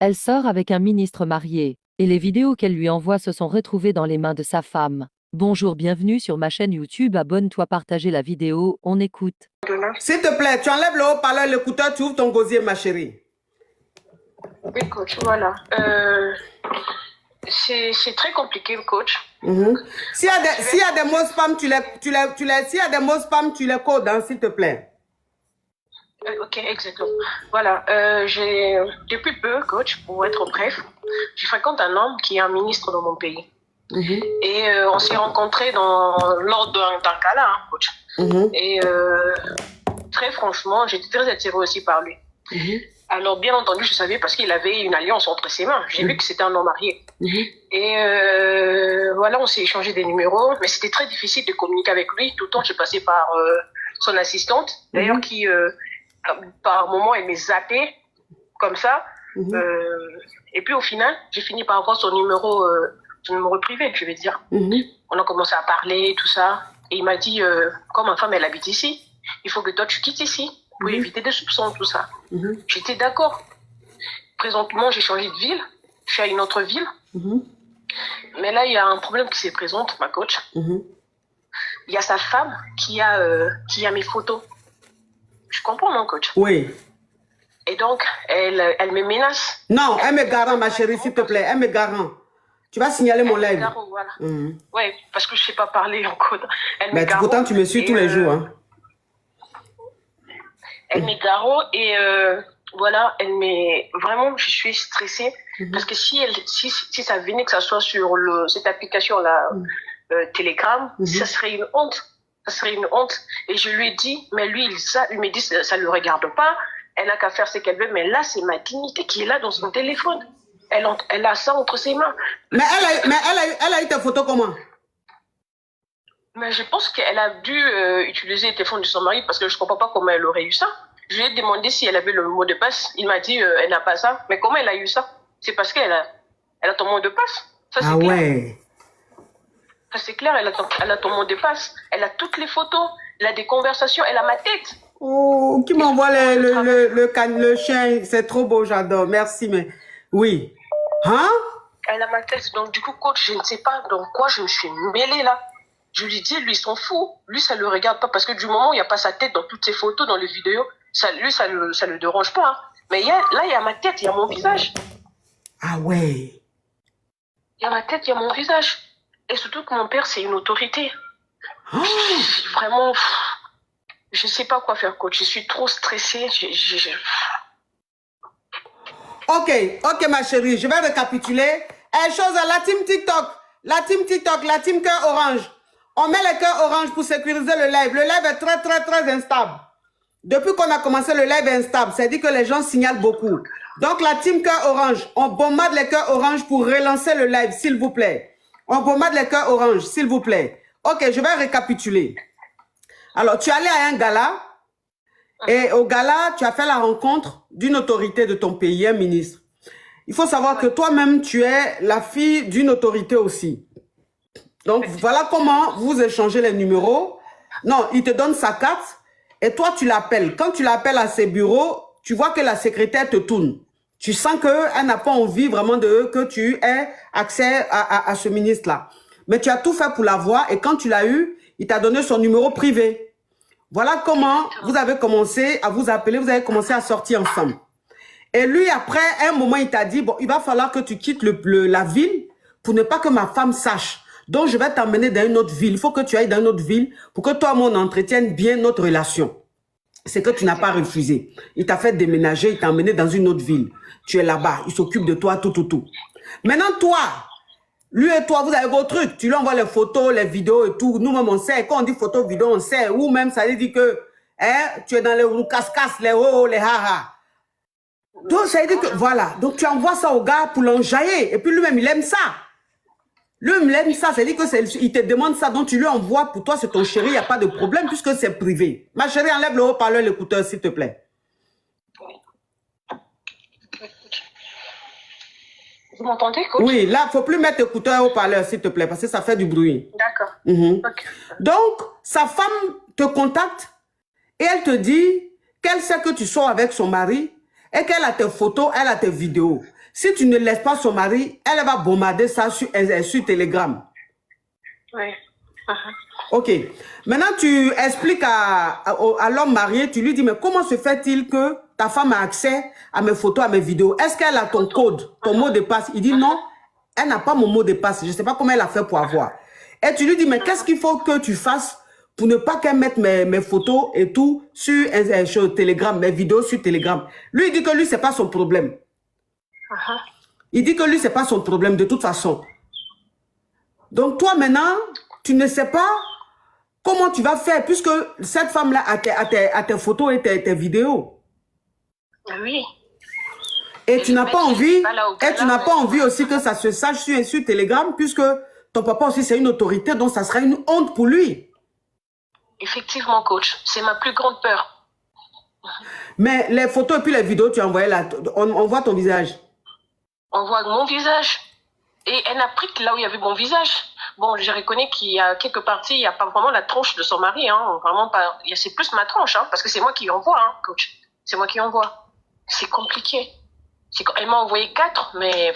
Elle sort avec un ministre marié, et les vidéos qu'elle lui envoie se sont retrouvées dans les mains de sa femme. Bonjour, bienvenue sur ma chaîne YouTube, abonne-toi, partagez la vidéo, on écoute. S'il te plaît, tu enlèves le haut-parleur, l'écouteur, tu ouvres ton gosier, ma chérie. Oui, coach, voilà. C'est très compliqué, coach. S'il y a des mots spam, s'il y a des mots spam, tu les codes, hein, s'il te plaît. Ok, exactement. Voilà, depuis peu, coach, pour être bref, je fréquente un homme qui est un ministre dans mon pays. Et on s'est rencontrés lors d'un gala, hein, coach. Et très franchement, j'étais très attirée aussi par lui. Alors, bien entendu, je savais parce qu'il avait une alliance entre ses mains. J'ai vu que c'était un homme marié. Et voilà, on s'est échangé des numéros, mais c'était très difficile de communiquer avec lui. Tout le temps, j'ai passé par son assistante, d'ailleurs, qui, par moment, elle m'est zappée, comme ça. Et puis, au final, j'ai fini par avoir son numéro privé, je vais dire. On a commencé à parler, tout ça. Et il m'a dit, comme ma femme, elle habite ici, il faut que toi, tu quittes ici pour éviter des soupçons, tout ça. J'étais d'accord. Présentement, j'ai changé de ville. Je suis à une autre ville. Mais là, il y a un problème qui se présente, ma coach. Il y a sa femme qui a mes photos. Je comprends, mon coach. Oui. Et donc, elle me menace. Non, elle me garant, ma chérie, s'il te plaît. Elle me garant. Tu vas signaler mon live. Voilà. Oui, parce que je ne sais pas parler en code. Mais pourtant, tu me suis tous les jours. Hein. Elle m'est garant et voilà, vraiment, je suis stressée parce que si ça venait que ça soit sur cette application-là, Telegram, ça serait une honte. Ça serait une honte. Et je lui ai dit, mais lui, il me dit, ça ne le regarde pas. Elle n'a qu'à faire ce qu'elle veut, mais là, c'est ma dignité qui est là dans son téléphone. Elle a ça entre ses mains. Mais elle a eu tes photos comment? Mais je pense qu'elle a dû utiliser le téléphone de son mari parce que je ne comprends pas comment elle aurait eu ça. Je lui ai demandé si elle avait le mot de passe. Il m'a dit elle n'a pas ça. Mais comment elle a eu ça? C'est parce qu'elle a ton mot de passe. Ça, ah clair. Ouais. Ça c'est clair, elle a ton mot de passe. Elle a toutes les photos. Elle a des conversations. Elle a ma tête. Oh, qui m'envoie le chien. C'est trop beau, j'adore. Merci, mais oui. Hein? Elle a ma tête. Donc du coup, coach, je ne sais pas dans quoi je me suis mêlée là. Je lui dis, lui, il s'en fout. Lui, ça ne le regarde pas parce que du moment où il n'y a pas sa tête dans toutes ses photos, dans les vidéos, lui, ça le dérange pas. Hein. Mais là, il y a ma tête, il y a mon visage. Ah ouais. Il y a ma tête, il y a mon visage. Et surtout que mon père, c'est une autorité. Oh. Vraiment, je ne sais pas quoi faire, coach. Je suis trop stressée. Ok, ma chérie, je vais récapituler. Chose à la team TikTok, la team cœur orange. On met les cœurs orange pour sécuriser le live. Le live est très, très, très instable. Depuis qu'on a commencé, le live est instable. C'est-à-dire que les gens signalent beaucoup. Donc, la team cœur orange, on bombarde les cœurs orange pour relancer le live, s'il vous plaît. On bombarde les cœurs orange, s'il vous plaît. Ok, je vais récapituler. Alors, tu es allé à un gala. Et au gala, tu as fait la rencontre d'une autorité de ton pays, un ministre. Il faut savoir que toi-même, tu es la fille d'une autorité aussi. Donc, voilà comment vous échangez les numéros. Non, il te donne sa carte et toi, tu l'appelles. Quand tu l'appelles à ses bureaux, tu vois que la secrétaire te tourne. Tu sens qu'elle n'a pas envie vraiment que tu aies accès à ce ministre-là. Mais tu as tout fait pour l'avoir et quand tu l'as eu, il t'a donné son numéro privé. Voilà comment vous avez commencé à vous appeler, vous avez commencé à sortir ensemble. Et lui, après, un moment, il t'a dit, bon, il va falloir que tu quittes la ville pour ne pas que ma femme sache. Donc, je vais t'emmener dans une autre ville. Il faut que tu ailles dans une autre ville pour que toi et moi, on entretienne bien notre relation. C'est que tu n'as pas refusé. Il t'a fait déménager, il t'a emmené dans une autre ville. Tu es là-bas, il s'occupe de toi, tout. Maintenant, toi, lui et toi, vous avez vos trucs. Tu lui envoies les photos, les vidéos et tout. Nous-mêmes, on sait. Quand on dit photo, vidéo, on sait. Ou même, ça veut dire que tu es dans les casse-casse, les oh, les ha-ha. Donc, ça veut dire que, voilà. Donc, tu envoies ça au gars pour l'enjailler. Et puis, lui-même, il aime ça. Lui-même, il aime ça. Ça veut dire qu'il te demande ça. Donc, tu lui envoies. Pour toi, c'est ton chéri. Il n'y a pas de problème puisque c'est privé. Ma chérie, enlève le haut-parleur, l'écouteur, s'il te plaît. Vous m'entendez, coach? Oui, là, il ne faut plus mettre écouteur haut-parleur, s'il te plaît, parce que ça fait du bruit. D'accord. Okay. Donc, sa femme te contacte et elle te dit qu'elle sait que tu sors avec son mari et qu'elle a tes photos, elle a tes vidéos. Si tu ne laisses pas son mari, elle va bombarder ça sur Telegram. Oui. Ok. Maintenant, tu expliques à l'homme marié, tu lui dis, mais comment se fait-il que ta femme a accès à mes photos, à mes vidéos? Est-ce qu'elle a ton code, ton mot de passe? Il dit non, elle n'a pas mon mot de passe. Je ne sais pas comment elle a fait pour avoir. Et tu lui dis, mais qu'est-ce qu'il faut que tu fasses pour ne pas qu'elle mette mes photos et tout sur Telegram, mes vidéos sur Telegram? Lui, il dit que lui, ce n'est pas son problème. Il dit que lui, ce n'est pas son problème de toute façon. Donc, toi, maintenant, tu ne sais pas comment tu vas faire puisque cette femme-là a tes photos et tes vidéos. Oui. Et tu n'as pas envie, aussi que ça se sache sur Telegram puisque ton papa aussi, c'est une autorité, donc ça sera une honte pour lui. Effectivement, coach. C'est ma plus grande peur. Mais les photos et puis les vidéos, tu as envoyé là, on voit ton visage. On voit mon visage. Et elle n'a pris que là où il y avait mon visage. Bon, je reconnais qu'il y a quelques parties, il n'y a pas vraiment la tronche de son mari. Hein, vraiment pas. C'est plus ma tronche, hein, parce que c'est moi qui envoie, hein, coach. C'est moi qui envoie. C'est compliqué. Elle m'a envoyé 4, mais...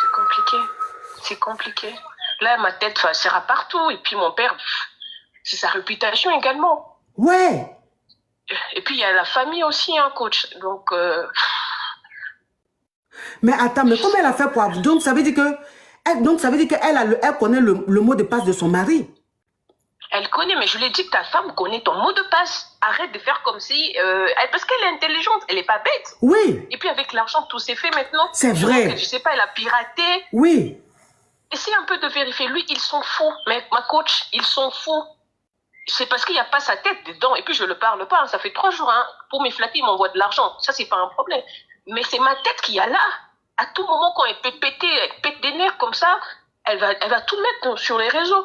C'est compliqué. C'est compliqué. Là, ma tête sera partout. Et puis mon père, c'est sa réputation également. Ouais. Et puis il y a la famille aussi, hein, coach. Donc... Mais attends, mais comment elle a fait pour... Donc, ça veut dire qu'elle connaît le mot de passe de son mari. Elle connaît, mais je lui ai dit que ta femme connaît ton mot de passe. Arrête de faire comme si... parce qu'elle est intelligente, elle n'est pas bête. Oui. Et puis avec l'argent, tout s'est fait maintenant. C'est vrai. Je sais pas, elle a piraté. Oui. Essaye un peu de vérifier. Lui, ils sont fous. Mais ma coach, ils sont fous. C'est parce qu'il n'y a pas sa tête dedans. Et puis je ne le parle pas. Ça fait 3 jours. Hein. Pour me flatter, il m'envoie de l'argent. Ça, c'est pas un problème. Mais c'est ma tête qui est là. À tout moment, quand elle peut péter, elle pète des nerfs comme ça, elle va tout mettre sur les réseaux.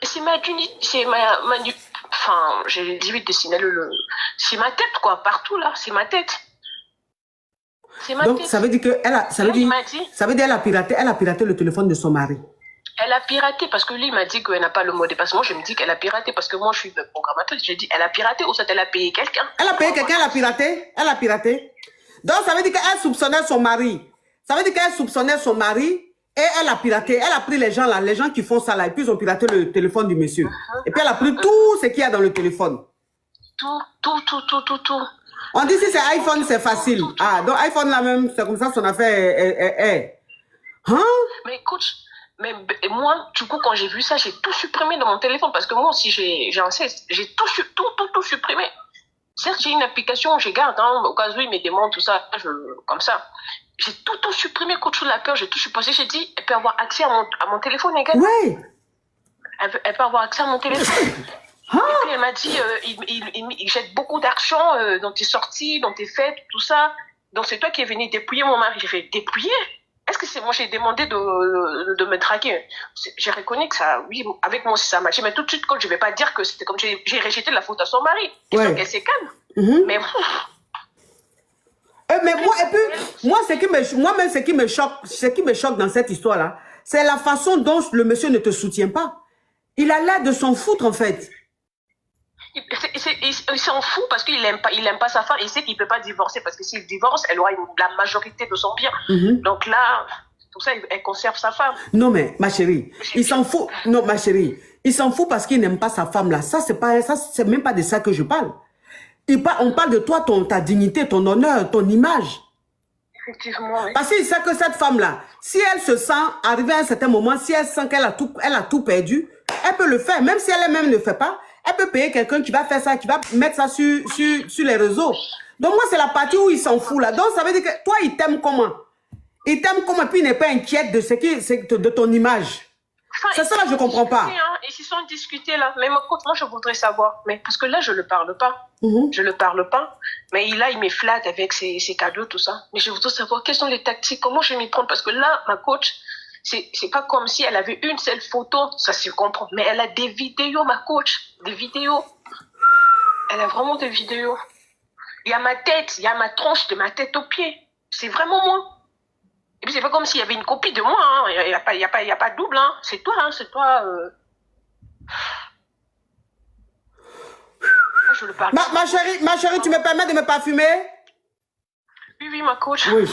C'est enfin, j'ai vite dessiné c'est ma tête, quoi, partout là, c'est ma tête. C'est ma Donc, tête. ça veut dire qu'elle a piraté le téléphone de son mari. Elle a piraté parce que lui il m'a dit qu'elle n'a pas le mot de passe. Moi, je me dis qu'elle a piraté parce que moi, je suis programmatrice. J'ai dit, elle a piraté ou ça, elle a payé quelqu'un. Elle a payé quelqu'un, elle a piraté. Elle a piraté. Donc, ça veut dire qu'elle soupçonnait son mari. Ça veut dire qu'elle soupçonnait son mari et elle a piraté. Elle a pris les gens qui font ça là, et puis ils ont piraté le téléphone du monsieur. Et puis elle a pris tout ce qu'il y a dans le téléphone. Tout. On dit si c'est iPhone, c'est facile. Donc iPhone là même, c'est comme ça son affaire est. Hein? Mais écoute, moi, du coup, quand j'ai vu ça, j'ai tout supprimé dans mon téléphone parce que moi aussi, j'ai un cesse. J'ai tout supprimé. Certes, j'ai une application, je garde, hein, au cas où il me demande tout ça, comme ça. J'ai tout supprimé contre la peur, j'ai tout supprimé. J'ai dit, elle peut avoir accès à mon téléphone également. Oui. Elle peut avoir accès à mon téléphone. Et puis elle m'a dit, il jette beaucoup d'argent dans tes sorties, dans tes fêtes, tout ça. Donc c'est toi qui es venu dépouiller mon mari. J'ai fait, dépouiller? Est-ce que c'est moi, j'ai demandé de me draguer? J'ai reconnu que ça, oui, avec moi aussi ça marchait, mais tout de suite, quand je vais pas dire que c'était comme j'ai rejeté la faute à son mari. Ouais. Qu'elle s'est calme. Mais moi, et puis, moi-même, ce qui me choque dans cette histoire-là, c'est la façon dont le monsieur ne te soutient pas. Il a l'air de s'en foutre, en fait. Il s'en fout parce qu'il aime pas sa femme. Il sait qu'il peut pas divorcer parce que s'il divorce, elle aura la majorité de son bien. Donc là, tout ça, elle conserve sa femme. Non mais ma chérie, il s'en fout. Non ma chérie, il s'en fout parce qu'il n'aime pas sa femme là. Ça c'est même pas de ça que je parle. On parle de toi, ta dignité, ton honneur, ton image. Effectivement. Oui. Parce qu'il sait que cette femme là, si elle se sent arrivée à un certain moment, si elle sent qu'elle a tout perdu, elle peut le faire. Même si elle-même ne le fait pas. Elle peut payer quelqu'un qui va faire ça, qui va mettre ça sur les réseaux. Donc moi, c'est la partie où il s'en fout là. Donc ça veut dire que toi, il t'aime comment? Il t'aime comment, puis il n'est pas inquiète de ton image. Enfin, c'est ça là, je comprends pas. Hein, ils se sont discutés là. Mais moi, je voudrais savoir. Mais parce que là, je ne le parle pas. Je ne le parle pas. Mais là, il me flatte avec ses cadeaux, tout ça. Mais je voudrais savoir quelles sont les tactiques, comment je vais m'y prendre. Parce que là, ma coach, c'est pas comme si elle avait une seule photo, ça se comprend. Mais elle a des vidéos, ma coach. Des vidéos. Elle a vraiment des vidéos. Il y a ma tête, il y a ma tronche de ma tête aux pieds. C'est vraiment moi. Et puis c'est pas comme s'il y avait une copie de moi. Hein. Il y a pas de double. Hein. C'est toi. Hein. C'est toi. je le parle. Ma chérie, tu me permets de me parfumer? Oui, oui, ma coach. Oui.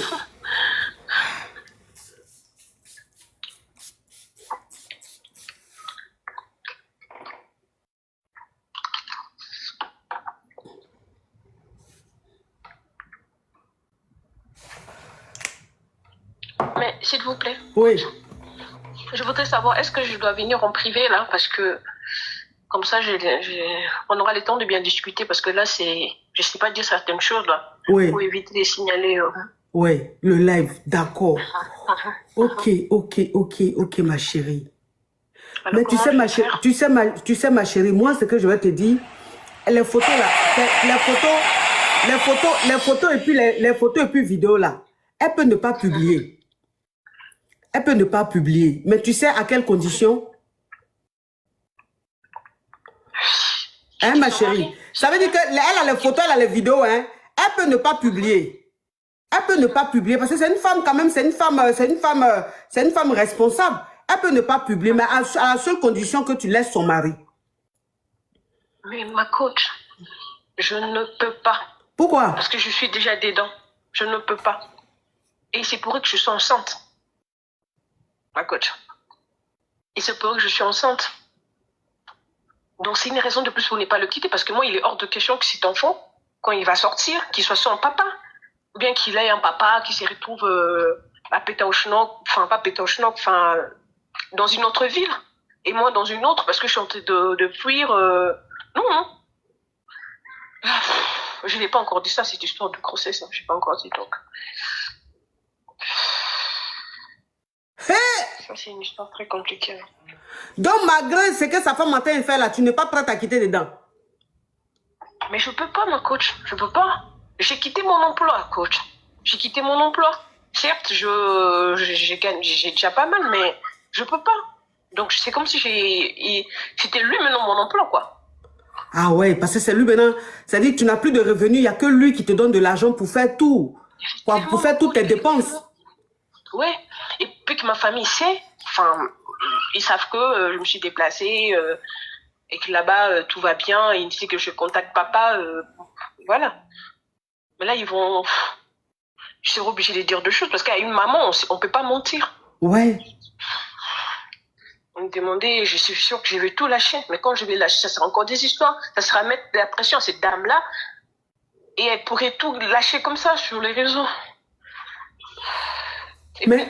Mais s'il vous plaît. Oui. Je voudrais savoir, est-ce que je dois venir en privé là? Parce que comme ça, on aura le temps de bien discuter. Parce que là, je sais pas dire certaines choses là. Oui. Pour éviter de les signaler. Oui, le live, d'accord. Ok, ma chérie. Alors, mais tu sais, ma chérie, moi, ce que je vais te dire, les photos là, les photos et puis vidéos là, elle peut ne pas publier. Elle peut ne pas publier. Mais tu sais à quelles conditions? Hein, ma chérie? Ça veut dire qu'elle a les photos, elle a les vidéos, hein? Elle peut ne pas publier. Elle peut ne pas publier parce que c'est une femme quand même, c'est une femme responsable. Elle peut ne pas publier, mais à la seule condition que tu laisses son mari. Mais ma coach, je ne peux pas. Pourquoi? Parce que je suis déjà dedans. Je ne peux pas. Et c'est pour eux que je suis enceinte. Ma coach. Et c'est pour eux que je suis enceinte. Donc c'est une raison de plus pour ne pas le quitter. Parce que moi, il est hors de question que cet enfant, quand il va sortir, qu'il soit son papa. Ou bien qu'il ait un papa qui se retrouve à Pétaouchnok, enfin pas Pétaouchnok, enfin dans une autre ville. Et moi dans une autre, parce que je suis en train de fuir. Non. Je n'ai pas encore dit ça, cette histoire de grossesse. Je n'ai pas encore dit donc. Ça, c'est une histoire très compliquée. Donc, malgré ce que sa femme a fait là, tu n'es pas prête à quitter dedans? Mais je peux pas, ma coach. Je peux pas. J'ai quitté mon emploi, coach. J'ai quitté mon emploi. Certes, j'ai déjà pas mal, mais je peux pas. Donc, c'est comme si c'était lui maintenant mon emploi, quoi. Ah ouais, parce que c'est lui maintenant. C'est-à-dire que tu n'as plus de revenus, il n'y a que lui qui te donne de l'argent pour faire tout. Pour faire toutes tes dépenses. Ouais. Et puis que ma famille sait, enfin, ils savent que je me suis déplacée et que là-bas, tout va bien. Ils disent que je contacte papa. Voilà. Mais là, ils seront obligés de dire deux choses parce qu'à une maman, on ne peut pas mentir. Ouais. On me demandait, je suis sûre que je vais tout lâcher. Mais quand je vais lâcher, ça sera encore des histoires. Ça sera mettre de la pression à cette dame-là. Et elle pourrait tout lâcher comme ça sur les réseaux. Mais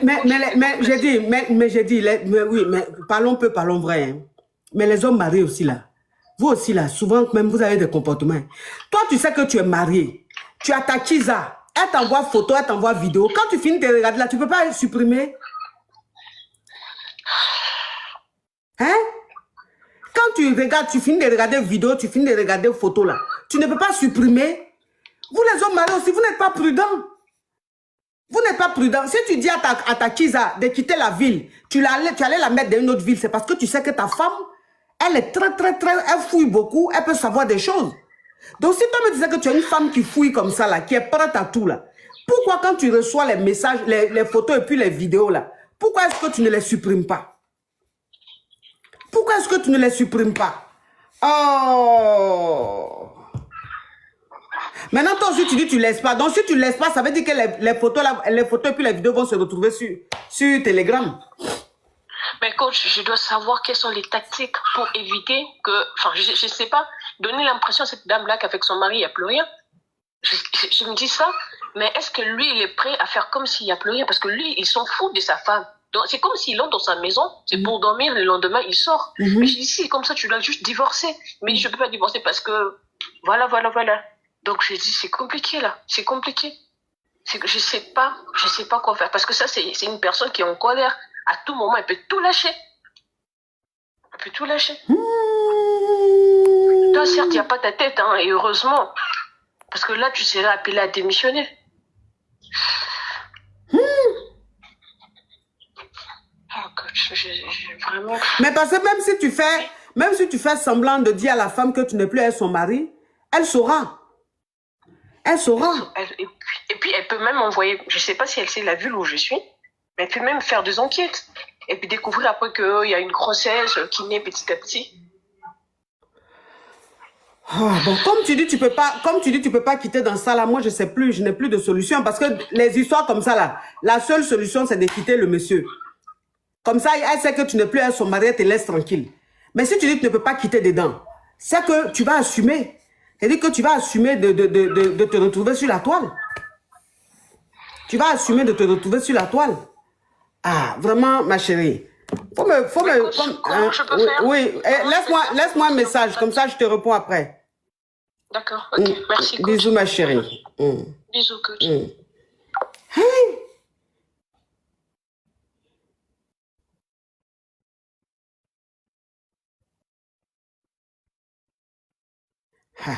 j'ai dit, oui, mais parlons vrai. Hein. Mais les hommes mariés aussi là, vous aussi là, souvent même vous avez des comportements. Toi, tu sais que tu es marié. Tu as ta Kiza. Elle t'envoie photo, elle t'envoie vidéo. Quand tu finis de regarder là, tu ne peux pas supprimer. Hein? Quand tu regardes, tu finis de regarder vidéo, tu finis de regarder photo là, tu ne peux pas supprimer. Vous les hommes mariés aussi, vous n'êtes pas prudents. Vous n'êtes pas prudent. Si tu dis à ta Kiza de quitter la ville, tu allais la mettre dans une autre ville, c'est parce que tu sais que ta femme, elle est très, elle fouille beaucoup, elle peut savoir des choses. Donc, si toi me disais que tu as une femme qui fouille comme ça, là, qui est prête à tout, là, pourquoi quand tu reçois les messages, les photos et puis les vidéos, là, pourquoi est-ce que tu ne les supprimes pas? Pourquoi est-ce que tu ne les supprimes pas? Oh! Maintenant, toi aussi, tu dis que tu ne laisses pas. Donc, si tu ne laisses pas, ça veut dire que les photos et puis les vidéos vont se retrouver sur Telegram. Mais coach, je dois savoir quelles sont les tactiques pour éviter que... Enfin, je ne sais pas, donner l'impression à cette dame-là qu'avec son mari, il n'y a plus rien. Je me dis ça, mais est-ce que lui, il est prêt à faire comme s'il n'y a plus rien? Parce que lui, il s'en fout de sa femme. Donc, c'est comme s'il entre dans sa maison, c'est pour dormir, le lendemain, il sort. Mais je dis, si, comme ça, tu dois juste divorcer. Mais je ne peux pas divorcer parce que... Voilà. Donc, je dis, c'est compliqué, là. C'est compliqué. Je sais pas quoi faire. Parce que ça, c'est une personne qui est en colère. À tout moment, elle peut tout lâcher. Toi, certes, il n'y a pas ta tête, hein, et heureusement. Parce que là, tu serais appelé à démissionner. Oh, coach, j'ai vraiment... Mais parce que même si tu fais semblant de dire à la femme que tu n'es plus avec son mari, elle saura. Elle saura. Et puis, elle peut même envoyer... Je ne sais pas si elle sait la ville où je suis, mais elle peut même faire des enquêtes. Et puis découvrir après qu'il y a une grossesse qui naît petit à petit. Ah, bon, tu peux pas quitter dans ça là. Moi, je sais plus, je n'ai plus de solution parce que les histoires comme ça là, la seule solution c'est de quitter le monsieur. Comme ça, elle sait que tu n'es plus son mari, elle te laisse tranquille. Mais si tu dis que tu ne peux pas quitter dedans, c'est que tu vas assumer. C'est-à-dire que tu vas assumer de te retrouver sur la toile. Tu vas assumer de te retrouver sur la toile. Ah, vraiment, ma chérie. Comment je peux faire? Oui, laisse-moi un message, comme ça je te réponds après. D'accord, ok. Merci, coach. Bisous, ma chérie. Bisous, coach. Hey. Ah.